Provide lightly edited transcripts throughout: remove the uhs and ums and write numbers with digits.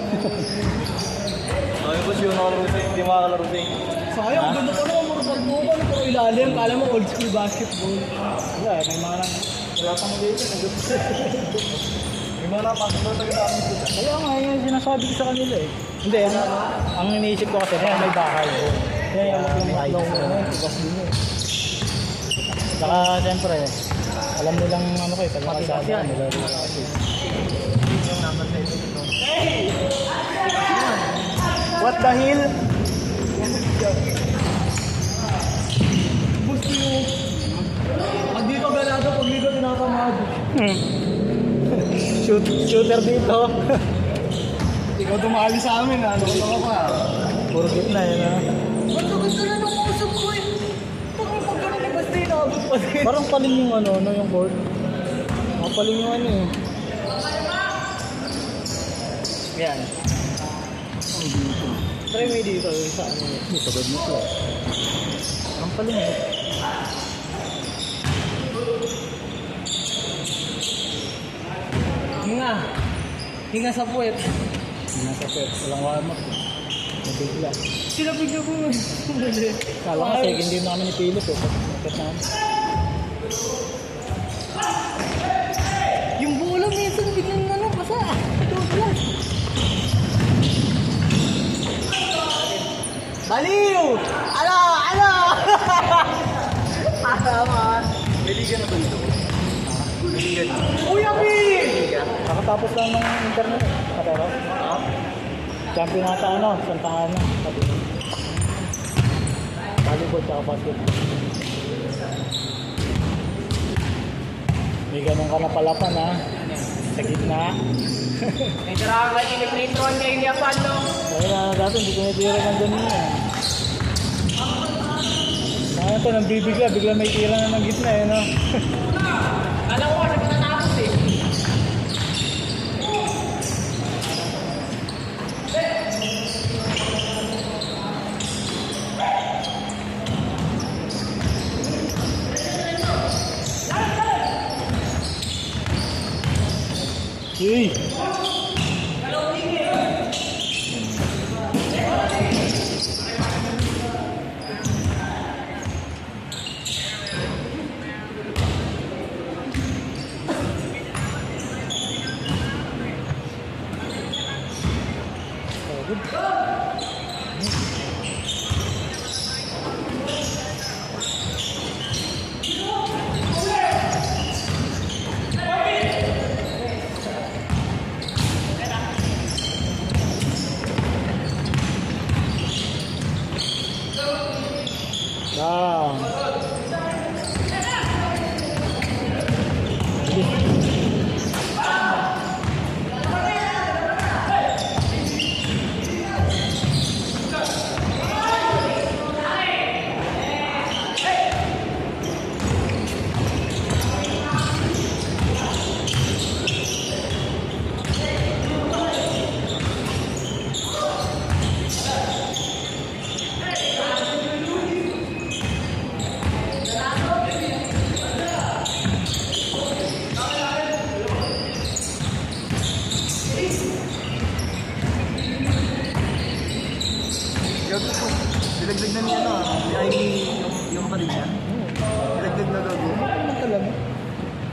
Ay, boss, yung nakalaro sa'yo, hindi makakalaro sa'yo. Sayang, ganda ko naman mga salbukan. Pero ilalim, kala mo old school basketball. Wala, may mga nang... Wala pang ulit yun. May mga napasok na taga-dami ko. Kaya nga, yung sinasabi ko sa kanila eh. Hindi, ang iniisip ko kasi, may bahay. Kaya yung tigas din eh. Saka, siyempre, alam nilang ano kayo, taga-kasada nila. Yung number 7 ito. What the hell? Gusto yung... Pag dito ganado, pag dito tinatamad. Shooter dito. Ikaw tumali sa amin, ano ka pa? Puro gitna yun, ha? Gusto na nung usap ko eh. Parang pag gano'n ni Basti, nakabot pa din. Parang paling yung ano, yung board. Paling yung ano eh. Yan. Try mo dito sa ano. Hindi, sagad mo ito. Ang paling eh. Hinga sa puwet. Nasa pet, walang warm-up. Nabigla. Sila bigla ko nga. Kala nga second game na kami ni Philip eh. Pagkat namin. Yung bola minsan biglang ano, basa. Douglas. Baliw! Ala! Ala! Tama. Beligan na ba ito? Beligan. Uy, Abi! Nakatapos lang ng internet. Katero? Champion nata ano, Santa Ana. Volleyball tsaka basketball. May ganun ka na palapan ha. Sa gitna. May tarahan ka tinipritron kayo niya pa, no? Dahil na dati hindi ko natira ng ganun eh. Ano to, nang bibigla, bigla may tira na ng gitna eh no. Alam ko, nagtatapos eh. Uy! Dilagdag na niya ano, yung kapatid niya. Dilagdag na daw doon. Alam mo,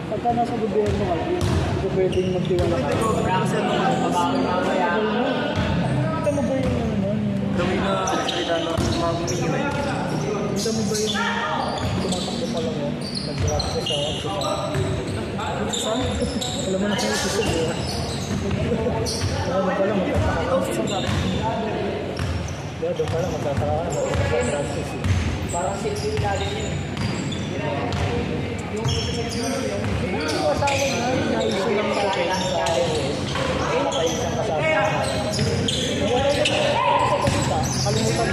pagka nasa gobyerno ka, hindi ko pwedeng magtiwala ka. Kaya kasi ano, babawi mamaya. Kita mo ba yung ano nun? Gawin na salita na mga gumingi na yun. Kita mo ba yung tumatakbo pa lang yun? Nag-drop ko sa saan? Alam mo na kung ito siya. Alam mo pala magkakakak. Kaya doon pala magkakakak. Parang silpin natin yun. Yung asawa na, naiso lang sa akin sa ay isang kasama. Wala yun sa pagkita, kalimutan.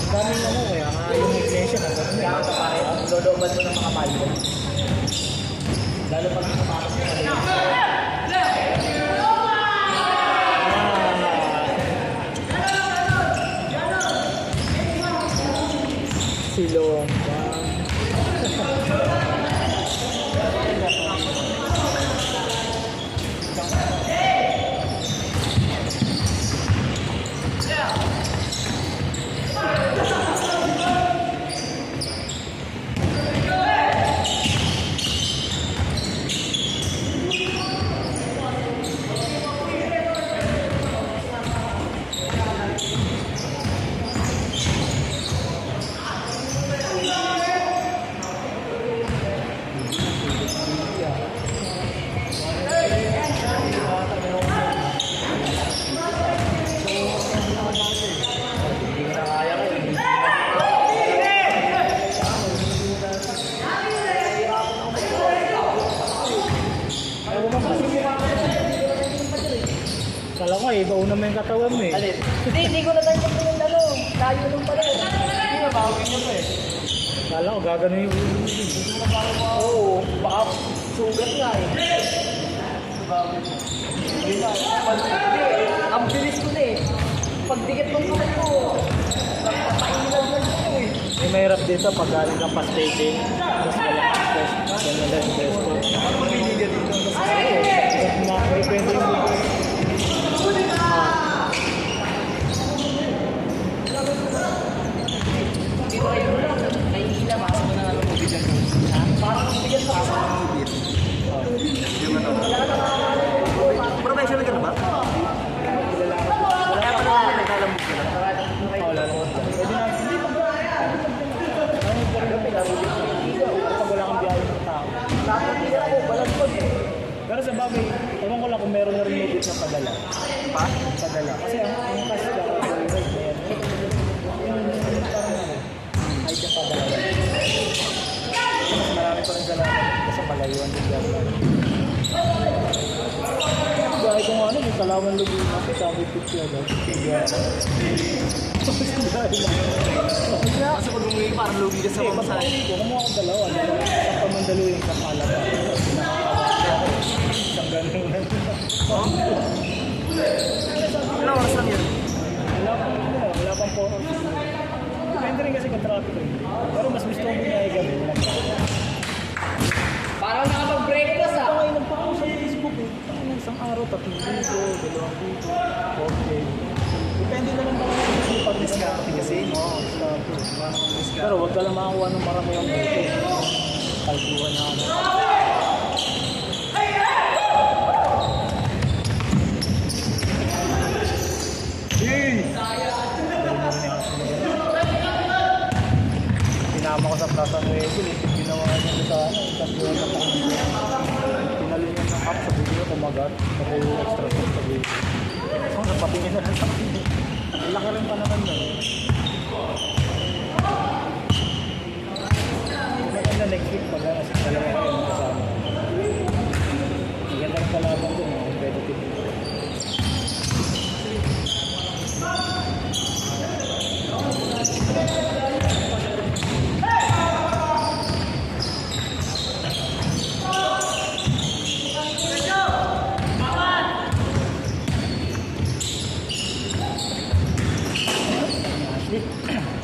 Daming ano kaya nga yung iglesia na gano'n. Kaya ka pare, loloban mo ng mga palyo. Lalo pag nakapasok ka na Silong. Kala ko iba una mo yung katawan mo eh. Alin? Hindi ko natangkap yung ano. Layo nung pala. Hindi na bawi niya pa eh. Kala ko gagano yung ulo mo. Oo, baka sugat nga eh. Ang bilis ko na eh. Pagdikit ng kamay ko, nagpapailag lang ako eh. May mahirap dito pag galing kang pa-staging. Tapos wala kang stress. Ganun lang stress ko. Pag-iligan dito ang kasi. May pwede yung buko. Dito kayo lang, may hila, masa mo na nga ng movie dyan. Parang ang bigat sa kasama ng movie. Professional ka na ba? Kaya pala namin naglalamog ka lang. Wala naman. Pwede na. Hindi pa ba? Ano pa rin gabi? Kapag wala kang biyahe ng tao. Nakakita ako, balagpag eh. Pero sa bagay, ewan ko lang kung meron na rin medit na padala. Pa? Padala. Kasi ang cash ka, yung ride na yan, yung parang ano, hide na padala. Mas marami pa rin salamat kasi malayuan din yan. Dahil kung ano, yung Kalawan Lugin na sa sabi picture agad. Kasi pag umuwi, parang lugi ka sa mga masaya. Kumuha ko dalawa. Sa pamandaluin sa Kalaba. Isang ganun lang. Ano oras lang yun? Wala pang 4 hours. Depende rin kasi kung traffic rin. Pero mas gusto ko binahe gabi. Parang nakapag-breakfast ah. Ngayon nagpako sa Facebook eh. Isang araw, 3 libo, 2 libo, 4K. Depende na lang talaga kung pag-discarte kasi. Oo, discarte. Pero huwag ka lang makakuha ng marami yung dito. Kalbuhan na ano. Sinama ko sa Plaza Nuevo, ginawa niya sa ano, kampiyon na pangito. Pinalo niya ng cup sa video, kumagat, pati yung extra sauce sa video. So, napatingin na lang sa video. Laki rin pa naman yun. Maganda next week pag ano, dalawa kayo magkasama. Maganda rin kalaban dun, competitive.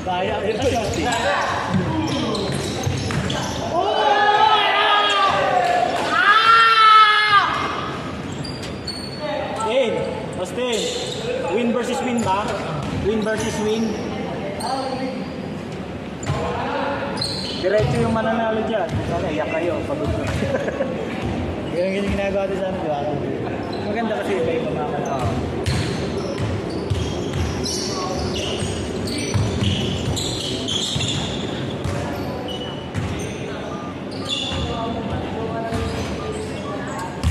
Kaya ito shorty. Austin, win versus win ba? Win versus win. Diretso yung mananalo dyan. Sana iyak kayo, pagod ko. Ganyan ginagawa din sana, di ba? Maganda kasi iba yung mga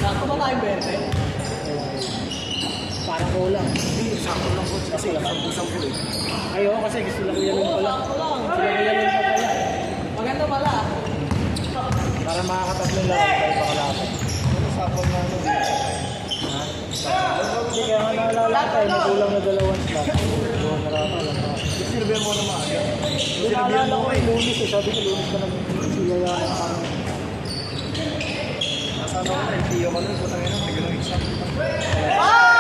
Sakto ba tayo, Berte? parang kulang. Hindi, sakto lang po. Kasi sampu-sampu eh. Ayaw kasi gusto lang yalong pala. Sila yalong pa pala. Maganda pala. Para makakatatlong lang tayo pakalapan. Ano sakto na ano? Hindi kaya nga naalala tayo, nagulang na 2 slot. Doon narata lang. Silver mo naman. Hindi naalala ko yung lunis eh. Sabi ko lunis ka lang sila parang Nasaan ako na, hindi ako nun. Putang ina, tigil ng exam. Ah!